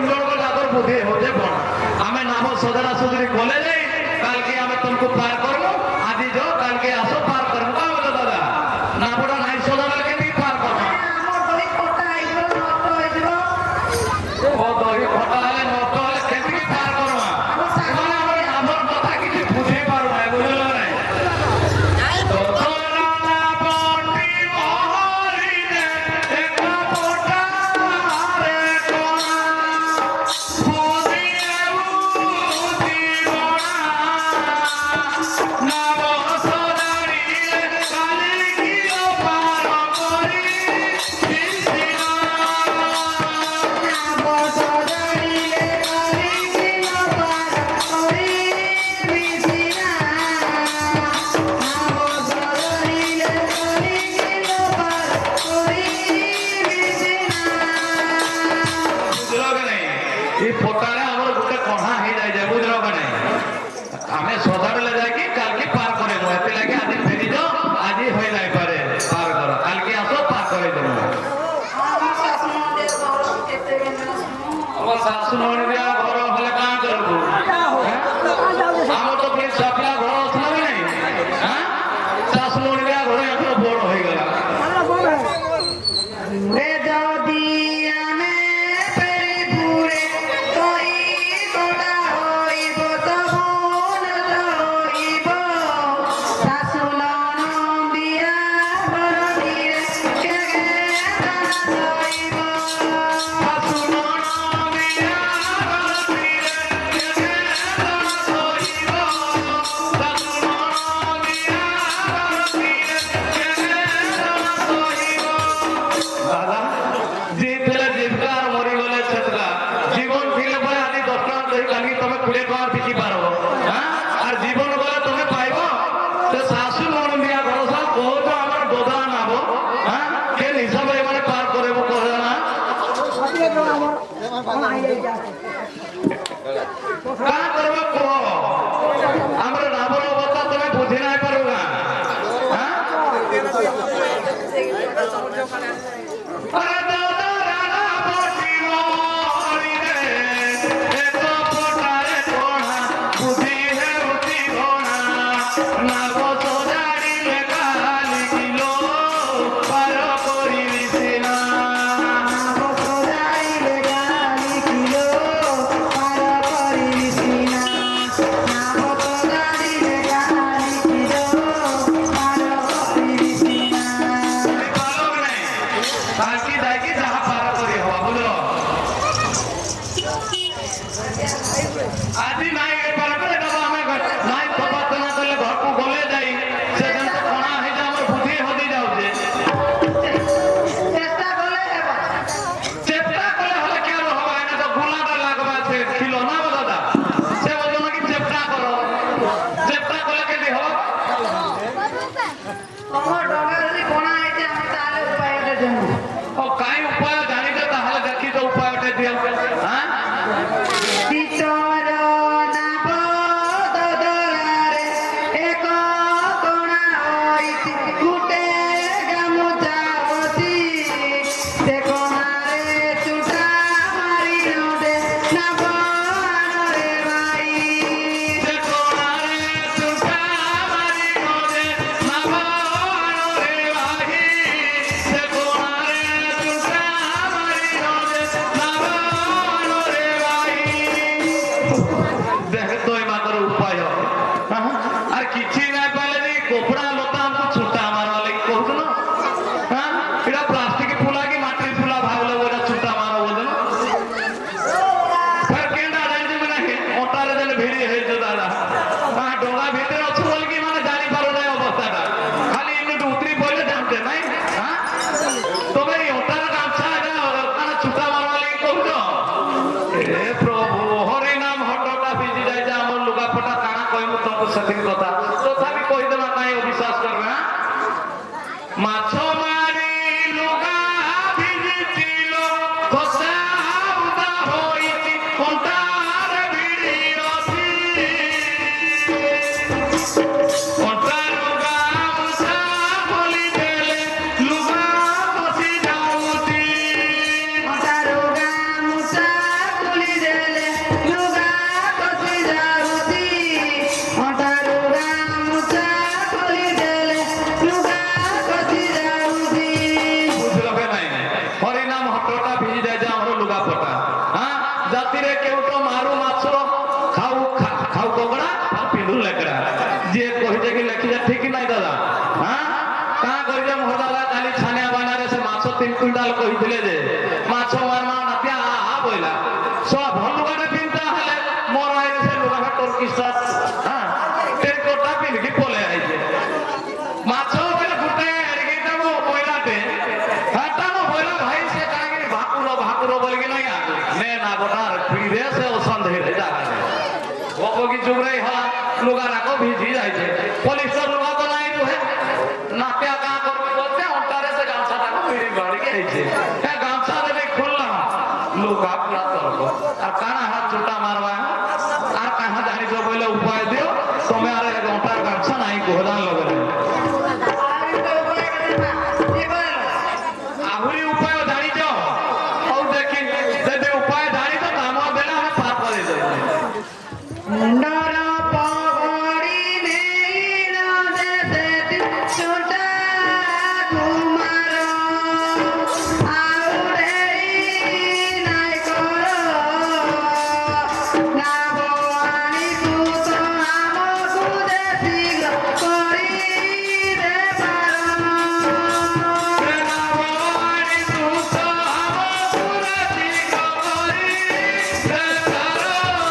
जन जाकर बुद्धि होते बड़ा आमे नाम सदरा सुधरी बोले नहीं काल के आमे तुमको पार करो आज जो काल के आसो पार करो का बोलो दादा ना बड़ा नहीं सदरा के भी पार करो ओ दही खटा है नोट है केमि पार करो माने हमर नामर कथा किछि बुझे पारो ना बुझलो नहीं तो तोरा ना बंटी मोहरी ने एक पोटा रे कोना बोली उठी बड़ा ना बसदारी काली की पार करी दिसिना सासु नोड़िया घर हले का करबो हम तो फिर सपना घर असला नहीं हां सासु नोड़िया घर एतो बड़ होई गला रे जदिया में पेरी पूरे कोई गोडा होइबो तो बोन होइबो सासु नोड़िया घर धीरे के होइबो सासु ଜାତିରେ କେଉଟ ମାରୁ ମାଛ ଖାଉ ଖାଉ କଗଡ଼ା ଆଉ ପିନ୍ଧୁ ଲେକଡ଼ା ଯିଏ କହିছে କି ଲେଖିছে ଠିକ ନାହିଁ ଦାଦା ହଁ କାଁ କରିଛେ ମୋର ଦାଦା କାଲି ଛାନିଆ ବାନାରେ ସେ ମାଛ 3 କୁଇଣ୍ଟାଲ କହିଥିଲେ ଯେ ମାଛ ମାରମା ନାତିଆ ଆ ବୋଇଲା ସବ ଭଲ ଲୁଗାଟେ ପିନ୍ଧତା ହେଲେ ମୋର ଆଇଲେ ସେ ଲୁଗାଟା ଟର୍କିସ୍ଟା ହଁ ଟେକଟା ପିନ୍ଧିକି ପଳେଇ ଆଇছে ମାଛ ବୋଇଲେ ଗୋଟେ ଏଡ଼ିକି ତାକୁ ବୋଇଲାଟେ ହେଟା ମୋ ବୋଇଲା ଭାଇ ସେ କାହିଁକି ଭାକୁର ବୋଲିକି ନାହିଁ ନେ ନା ଗୋଟା ପିଢ଼ିରେ ସେ ଅସନ୍ଧେରେ ଜାଗାରେ বকি চুগরাই হলা লুগা রাখো ভিজি যাইছে পলিস্টার লুগা তো নাই রুহে নাতিয়া কা করবে বলতে অন্টারে সে গামছাটাকে মিরি বাড়িকে আইছে হ্যাঁ গামছা দেবে খুললাম লুগা পুরা তরক আর কানা হাত চুটা মারবা আর কাহা জানিছ বলে উপায় দিও তুমি আর ঘন্টার গামছা নাই কোহদান লগে আহুরি উপায় জানিছ হও দেখি যদি উপায় জানিছ কাম বেলা আমি পার করে দেব Ndara pagori neina dete chota kumaro aurei nai koro na boani tu to amo kude siglo kori de paro na boani tu to amo kude siglo kori de paro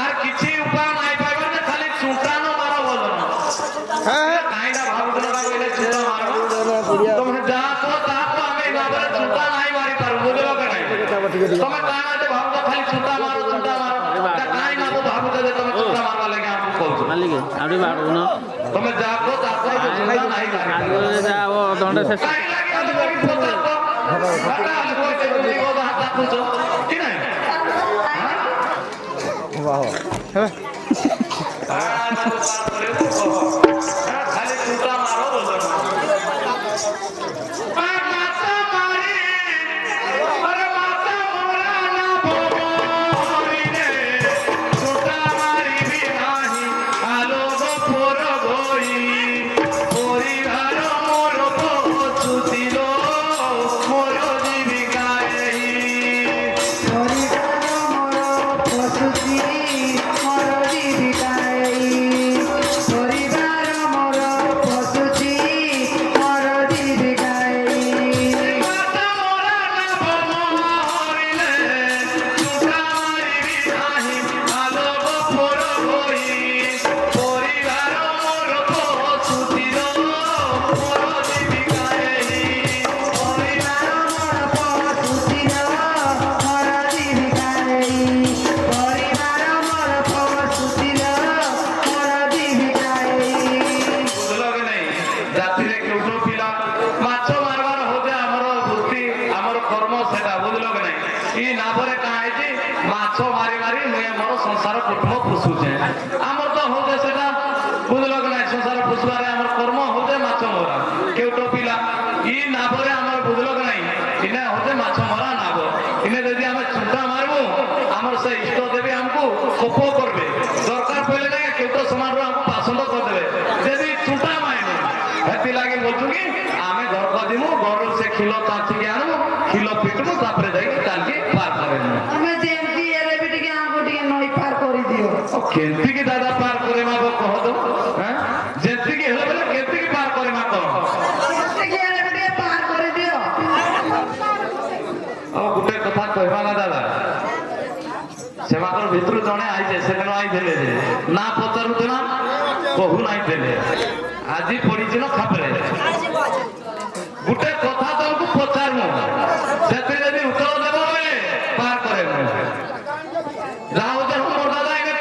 আর কিছু উপায় নাই পাইবার যে খালি চুটানো মারা বলো কাইনা ভাবুদনা কইলে চুটা মারো তুমি যা তো তা তো আমি বাবারে চুটা নাই মারি পারু বুঝলো কে নাই তুমি কাইনা যে ভাবুদা খালি চুটা মারো কাইনা তো ভাবুদা যে তুমি চুটা মারবা লাগি আমু কইছো মালিকে আপনি বাড়ো না তুমি যা তো তা তো চুটা নাই মারি আগে যাও দন্ডে শেষ কাই লাগি আমি কই কথা তো হাটা আমি কইতে তুমি কথা হাত রাখছো কি নাই বাহ হ্যাঁ খালি চুটা মারো বলো মাতা মারি আরে মাতা মোরা না বমরি রে চুটা মারিবি নাহি আলো গোপর গই পরিবার মোর পছুতিল মোর জীবিকায় পরিবার মোর পশুছি মোর জীবিকায় মাতা মোরা না বমরিলে চুটা মারিবি নাহি আলো গোপর গই পরিবার মোর পছুতিল মোর জীবিকায় পরিবার মোর পশুছিল মোর জীবিকায় পরিবার মোর পশুছিল মোর জীবিকায় বুঝলো কি নাই জাতিরে কেউটো পিলা মাছ মারবার হচ্ছে আমার বৃত্তি আমার কর্ম সেটা বুঝলো কি নাই ই নাভরে কাহিছি মাছ মারি মারি মুই আমার সংসার কুটুম্ব পুষুছে আমার তো হচ্ছে সেটা বুঝলো কি নাই সংসার পুষবারে আমার কর্ম হচ্ছে মাছ মরা কেউটো পিলা ই নাভরে আমার বুঝলো কি নাই ইনে হচ্ছে মাছ মরা নাভ ইনে যদি আমি চুটা মারবো আমার সে ইষ্ট দেবী আমাকে কোপ করবে দরকার পড়লে না কেউটো সমাজর আমাকে পছন্দ করে দেবে যদি চুটা মারবো হেতি লাগে বলছু কি আমি গর্ভ দিমু গরু সে খিল তার থেকে আনু খিল পিটমু তারপরে যাই কালকে পার করে নেবো ଆମେ ଯେମିତି ହେଲେ ବି ଟିକେ ଆମକୁ ଟିକେ ନଈ ପାର କରିଦିଅ କେତିକି ଦାଦା ପାର করে মা কহ তো হ্যাঁ যেତିକି ହେଲେ ବେଲେ କେତିକି ପାର করে মা কহ ଟିକେ ହେଲେ ବି ଟିକେ ପାର କରିଦିଅ ଆଉ ଗୋଟେ କଥା କହିବା ନା ଦାଦା ସେମାନଙ୍କର ଭିତରୁ ଜଣେ ଆଇছে ସେଦିନ ଆଇଥିଲେ ଯେ ନା ପଚାରୁଥିଲା କହୁ ନାଇଁ ଥିଲେ ଆଜି ପଡିଛି ନା ଖାପରେ ଗୋଟେ କଥା ତମକୁ ପଚାରମୁ ସେଥିରେ ଯଦି ଉତ୍ତର ଦେବ ବୋଲେ ପାର করে ଯାଉ ଯେ ମୋର ଦାଦା ଏଇନେ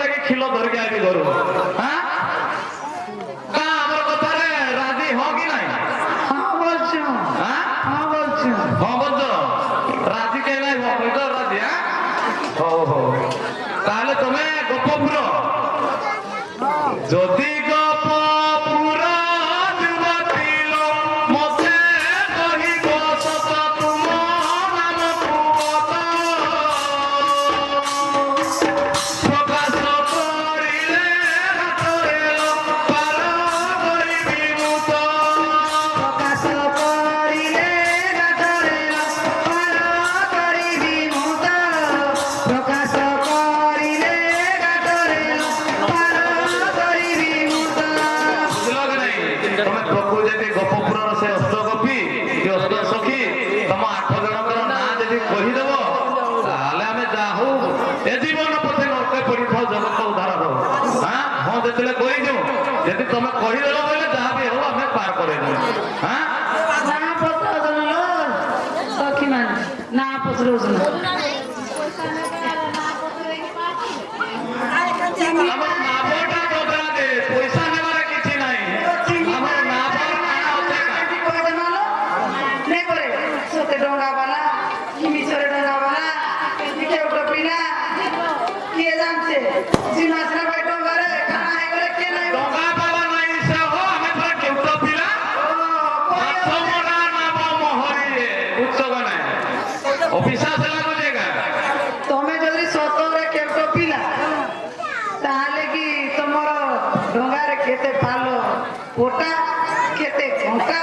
ଯାଇକି ଖିଲ ଧରିକି ଆଇବି ଘରୁ হ্যাঁ କା ଆମର କଥାରେ ରାଜି ହଁ କି নাই ହଁ বলছো হ্যাঁ ହଁ বলছো ହଁ বলছ রাজি কে নাই কইছ রাজি হ্যাঁ হও হও তাহলে তুমি গোপপুর যদি গোপপুর যুবতীল মতে কহিব সত তুম নাম কুবত ଏ ଜୀବନ ପଛେ ନର୍କେ ପଡ଼ିଥାଉ ଜଗତ ଉଦ୍ଧାର ହବ ହଁ ଯେତେବେଳେ କହିଛୁ ଯଦି ତମେ କହିଦେଲ ବୋଇଲେ ଯାହା ବି ହଉ ଆମେ ପାର କରେଇଦେବୁ ନା ପଚାରୁଛ ଲୋ ସଖୀ ମାନେ ନା ପଚାରୁଛ ଆମର ନାଭଟା ବଦଳା ଦେ ପଇସା ନେବାର କିଛି ନାହିଁ ଆମର ନାଭର ନାଁ ଅଛି ସତେ ଡଙ୍ଗା ବାଲା କି ମିଛରେ ଡଙ୍ଗା ବାଲା କେଉଟ ପିଲା କିଏ ଜାଣିছে ସୀମାସୀନା ଭାଇ ଡଙ୍ଗାରେ ଖାନା ହେଇଗଲେ କିଏ ନାହିଁ ଟଙ୍କା ପାଲା ନାହିଁ ସେ ହୋ ଆମେ ଥରେ କେଉଟ ପିଲା ମାଛ ମରା ନାମ ମୋହରିରେ ଉତ୍ସବ ନାହିଁ ଅଫିସା ଥିଲା ବୁଝେଗା ତମେ ଯଦି ସତରେ କେଉଟ ପିଲା ତାହେଲେ କି ତମର ଡଙ୍ଗାରେ କେତେ ପାଲ ପୋଟା କେତେ କଣ୍ଟା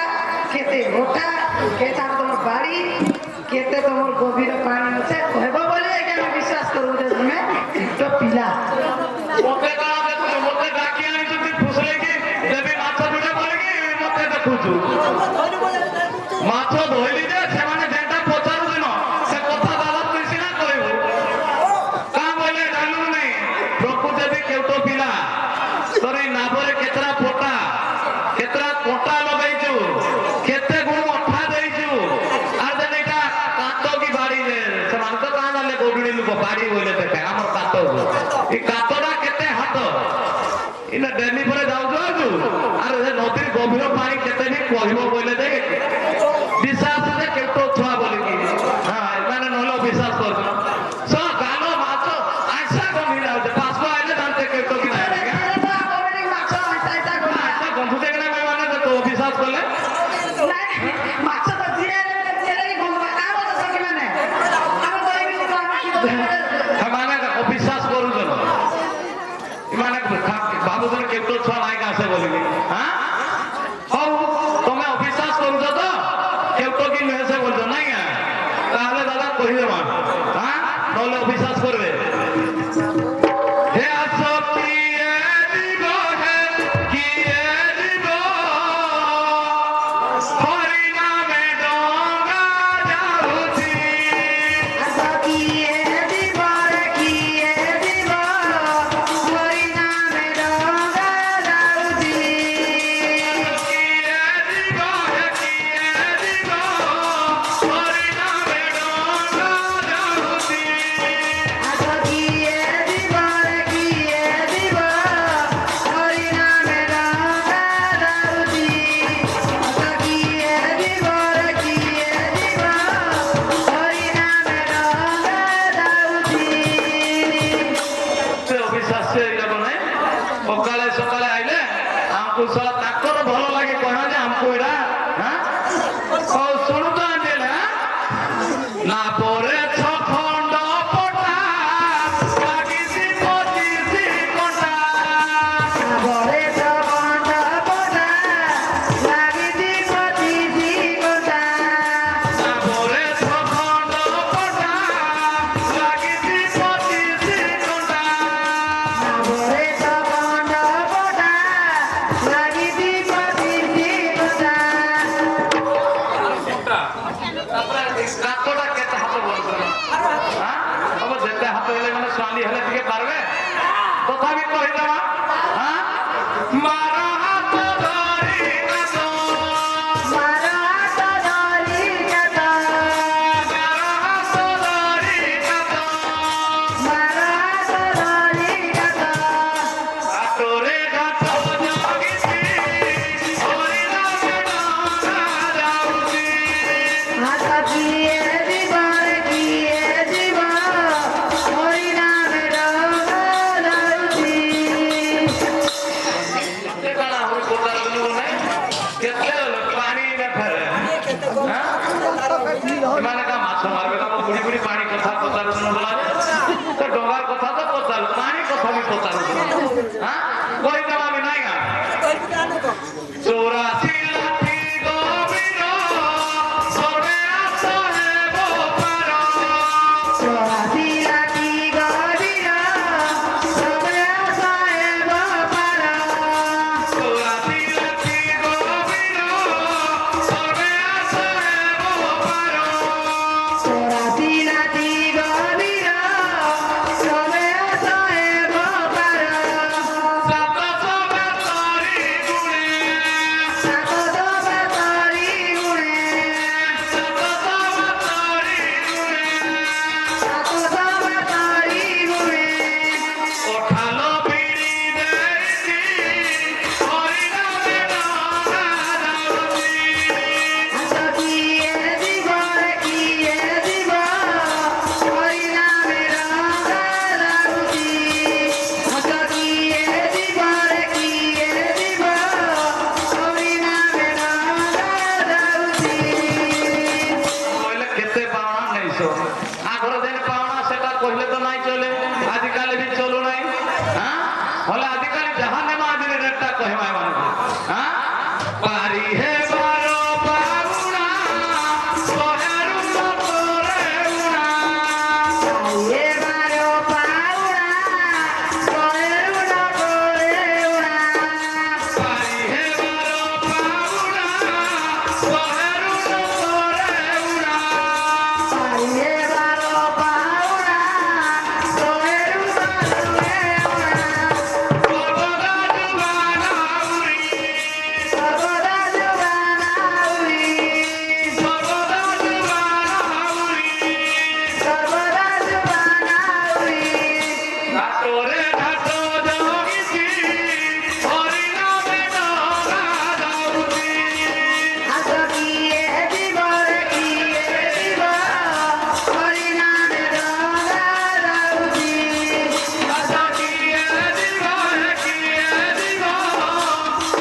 କେତେ ଗୋଟା କେତେ ତମର ବାড়ি କେତେ ତମର ଗଭୀର ପାଣି ଅଛି କହିବ ବୋଲେ ଏକା ଆମେ ବିଶ୍ୱାସ କରୁ ଯେ ତମେ କେଉଟ ପିଲା ମତେ କଣ ଦେଖୁଛୁ ମତେ ଡାକି ଆଣିଛନ୍ତି ଫୁସଲେଇକି ଦେବି ମାଛ ଦୁଇଟା ବୋଲିକି ମତେ ଦେଖୁଛୁ ମାଛ ଧୋଇଲି ଯେ ସେମାନେ ଯେନ୍ଟା ପଚାରୁଛିନ ସେ କଥା ଦାଦା ତୁଇ ସିନା କହିବୁ କାଁ ବୋଇଲେ ଜାଣିଲୁ ନାହିଁ ପ୍ରକୃତି ବି କେଉଟ ପିଲା ତୋର ଏଇ ନାଭରେ କେତେଟା ପୋଟା କେତେଟା କଣ୍ଟା ଲଗେଇଛୁ କେତେ ଗୁଣ ଅଠା ଦେଇଛୁ আর যেন এটা কাত কি বাড়ি ସେମାନେ ତ କାଁ ଜାଣିଲେ ଗୌଡୁଣି ଲୋକ ବାড়ି ବୋଇଲେ ଦେଖେ ଆମର କାତ এই কাতটা কেতে হাত এটা ডেলি পরে যাଉଛୁ আর ସେ ନଦୀର ଗଭୀର ପାଣି କେତେ ବି କହିବ ବୋଇଲେ ଦେଖ বিশ্বাস যে কেউট ଛୁଆ ବୋଲିକି ଏମାନେ ନହେଲେ বিশ্বাস କରୁଛ ଗାଲ ମାଛ ଆଇସା ଗନ୍ଧି ଯାଉଛି ପାଶକୁ ଆଇଲେ ଜାଣିତେ କେଉଟ କି ନାହିଁ ଗନ୍ଧୁ ଦେଖିଲେ ମାନେ ତ বিশ্বাস କଲେ ମାଛ ତ ଯିଏ ସଖୀ ମାନେ ସେମାନେ ଅବିଶ୍ୱାସ କରୁଛନ୍ ଏମାନେ ଭାବୁଛନ୍ କେଉଟ ଛୁଆ ନାଇକା ଆସେ ବୋଲିକି ହଉ ତମେ ଅବିଶ୍ୱାସ କରୁଛ ତ କେଉଟ କି ନୁହେଁ ସେ ବୋଲଛ ନାଇଁ ତାହେଲେ ଦାଦା କହିଦେବା ନହେଲେ ଅବିଶ୍ୱାସ କରିବେ হে আস কিয়ে দিব হে কিয়ে দিব হরি নামে ডঙ্গা যাউছি কিয়ে দিব রে কিয়ে দিব হরি নামে ডঙ্গা যাউছি কিয়ে দিব হে কিয়ে দিব হরি নামে ডঙ্গা যাউছি কিয়ে দিব রে কিয়ে দিব হরি নামে ডঙ্গা যাউছি কিয়ে দিব রে কিয়ে দিব হরি নামে ডঙ্গা যাউছি ସେ ଅବିଶ୍ୱାସ ସେ ଯାକ ନାହିଁ ସକାଳେ ସକାଳେ ଆଇଲେ ଆମକୁ ଶଳା ତାଙ୍କର ଭଲ ଲାଗେ କଣ ଯେ ଆମକୁ ଏଇଟା ଶୁଣୁ ତ ଆଞ୍ଜେଲ ନା ପରେ ଖଣ୍ଡ ପଟା ଲାଗିଛି 25 କଣ୍ଟା বরে তো বন্ধ পড়া লাগিছি 25 ঘন্টা না ପରେ খଣ୍ଡ পটা ଲାଗିଛି 25 কণ্টা বরে তো বন্ধ পড়া লাগিছি 25 ঘন্টা କାତଟା କେତେ ହାତ ବନ୍ଦ କର ହବ ଯେତେ ହାତ ହେଲେ ମାନେ ସ୍ୱାମୀ ହେଲେ ଟିକେ ପାରବେ ତଥାପି କହିଦେବା ମାର ହାତ ଧରି କାତ মার হাত ধরি কাট ମାର ହାତ ଧରି କାତ মার হাত ধরি কাট କାଟରେ ଘାଟ ଜଗିଛି ହରିଣ ଡଙ୍ଗା ଯାଉଛି হাত কিয়ে দিব রে কিয়ে দিব হরি নামে ডঙ্গা যাউছি କେତେ କାଣା ଆହୁରି ପଚାରୁଛୁ ନାହିଁ କେତେ ପାଣି ନେ ଫେରେ ସେମାନେ କା ମାଛ ମାରବେ କା ବୁଢୀ ବୁଢୀ ପାଣି କଥା ପଚାରୁଛୁ ବୋଲା ତ ଡଙ୍ଗାର କଥା ତ ପଚାରୁ ପାଣି କଥା ବି ପଚାରୁଛୁ କହିଦେବା ବି ନାଇଁ ଗା 84 ଲାଠି ଗଭୀର ସର୍ବେ ଆସ ହେବ ପାର চৌরাশি লাঠি গভীর সবে সাহেব পার 84 লাঠি গভীর সর্বে আস ହେବ পার চৌরাশি লাঠি গভীর कहमा एମାନଙ୍କୁ हां पारी हे बारो पाउना सोहेरु तोरे उना ये बारो पाउना सोहेरु तोरे उना पारी हे बारो पाउना सोहेरु तोरे उना ये बारो पाउना सोहेरु तोरे उना सर्वदा जुगाना उरी सर्वदा जुगाना उरी सर्वदा जुगाना उरी सर्वदा जुगाना उरी घाटोरे घाटो जोगिसी हरि नामे डोरा जाउसी हाथ किए जीवर हरि नाम डोरा जाउची आशा किए दिवा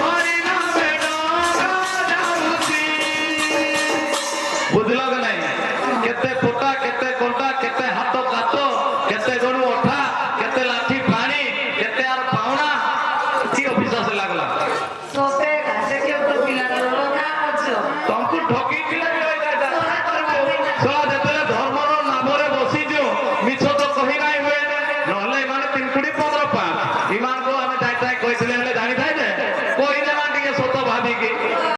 हरि नामे डोरा जाउसी बुझलो कि नहीं केते फुटा केते कोंटा केते हाथ कात केते गोरु ओठा केते लाठी पानी केते आर पाउना की ऑफिस से लागला